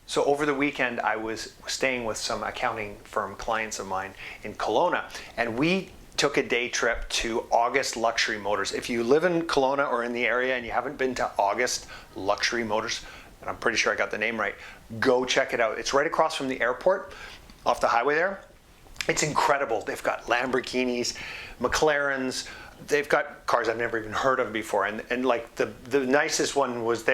So over the weekend, I was staying with some accounting firm clients of mine in Kelowna, and we took a day trip to August Luxury Motors. If you live in Kelowna or in the area and you haven't been to August Luxury Motors, and I'm pretty sure I got the name right, go check it out. It's right across from the airport off the highway there. It's incredible. They've got Lamborghinis, McLarens, they've got cars I've never even heard of before. And like the nicest one was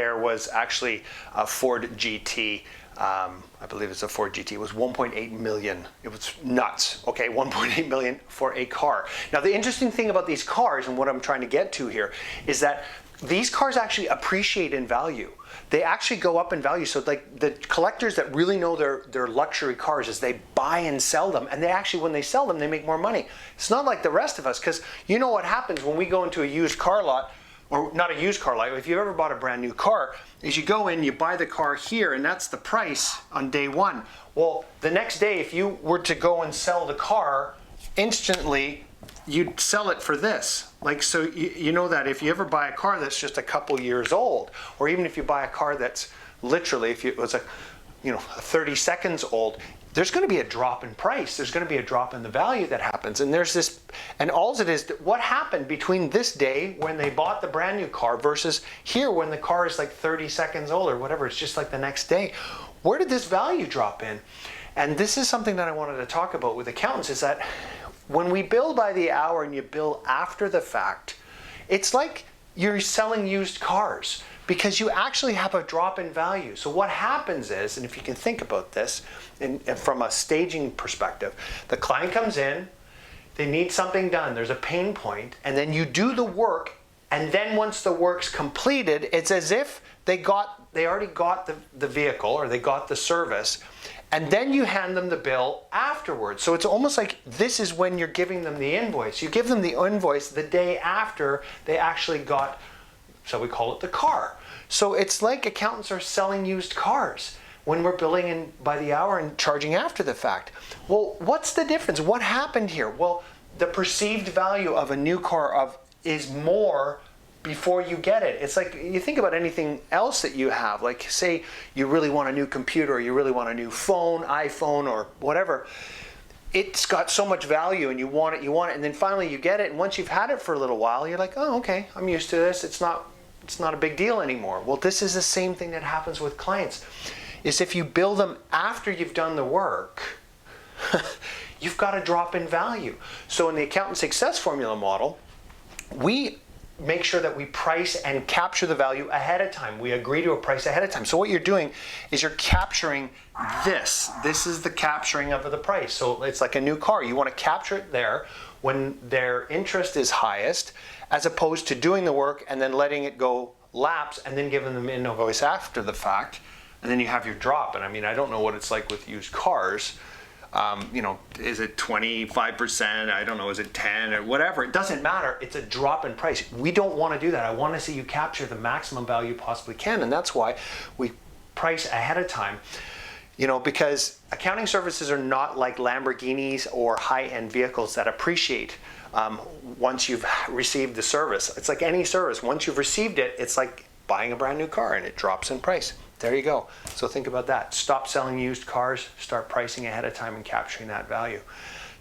actually a Ford GT. I believe it's a Ford GT. It was 1.8 million. It was nuts. Okay, 1.8 million for a car. Now the interesting thing about these cars, and what I'm trying to get to here, is that these cars actually appreciate in value. They actually go up in value. So like the collectors that really know their luxury cars is they buy and sell them, and they actually, when they sell them, they make more money. It's not like the rest of us, because you know what happens when we go into a used car lot, or not a used car lot, if you've ever bought a brand new car, is you go in, you buy the car here, and that's the price on day one. Well, the next day, if you were to go and sell the car, instantly, you'd sell it for this. Like, so you know that if you ever buy a car that's just a couple years old, or even if you buy a car that's literally, if it was 30 seconds old, there's going to be a drop in price. There's going to be a drop in the value that happens. And there's this, and all it is, what happened between this day when they bought the brand new car versus here when the car is like 30 seconds old or whatever, it's just like the next day. Where did this value drop in? And this is something that I wanted to talk about with accountants, is that when we bill by the hour and you bill after the fact, it's like you're selling used cars, because you actually have a drop in value. So what happens is, and if you can think about this from a staging perspective, the client comes in, they need something done, there's a pain point, and then you do the work, and then once the work's completed, it's as if they already got the vehicle, or they got the service, and then you hand them the bill afterwards. So it's almost like this is when you're giving them the invoice. You give them the invoice the day after they actually got, so we call it the car. So it's like accountants are selling used cars when we're billing in by the hour and charging after the fact. Well, what's the difference? What happened here? Well, the perceived value of a new car is more before you get it. It's like, you think about anything else that you have, like say you really want a new computer, or you really want a new phone, iPhone or whatever. It's got so much value and you want it, and then finally you get it, and once you've had it for a little while, you're like, oh, okay, I'm used to this, it's not a big deal anymore. Well, this is the same thing that happens with clients, is if you bill them after you've done the work, you've got a drop in value. So in the accountant success formula model, we make sure that we price and capture the value ahead of time. We agree to a price ahead of time. So what you're doing is you're capturing this. This is the capturing of the price. So it's like a new car. You want to capture it there when their interest is highest, as opposed to doing the work and then letting it go lapse and then giving them an invoice after the fact. And then you have your drop. And I mean, I don't know what it's like with used cars. Is it 25%? I don't know, is it 10 or whatever? It doesn't matter. It's a drop in price. We don't want to do that. I want to see you capture the maximum value you possibly can. And that's why we price ahead of time. Because accounting services are not like Lamborghinis or high-end vehicles that appreciate once you've received the service. It's like any service. Once you've received it, it's like buying a brand new car, and it drops in price. There you go. So think about that. Stop selling used cars, start pricing ahead of time and capturing that value.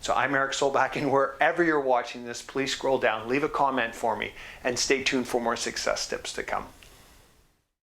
So I'm Eric Solbach, and wherever you're watching this, please scroll down, leave a comment for me, and stay tuned for more success tips to come.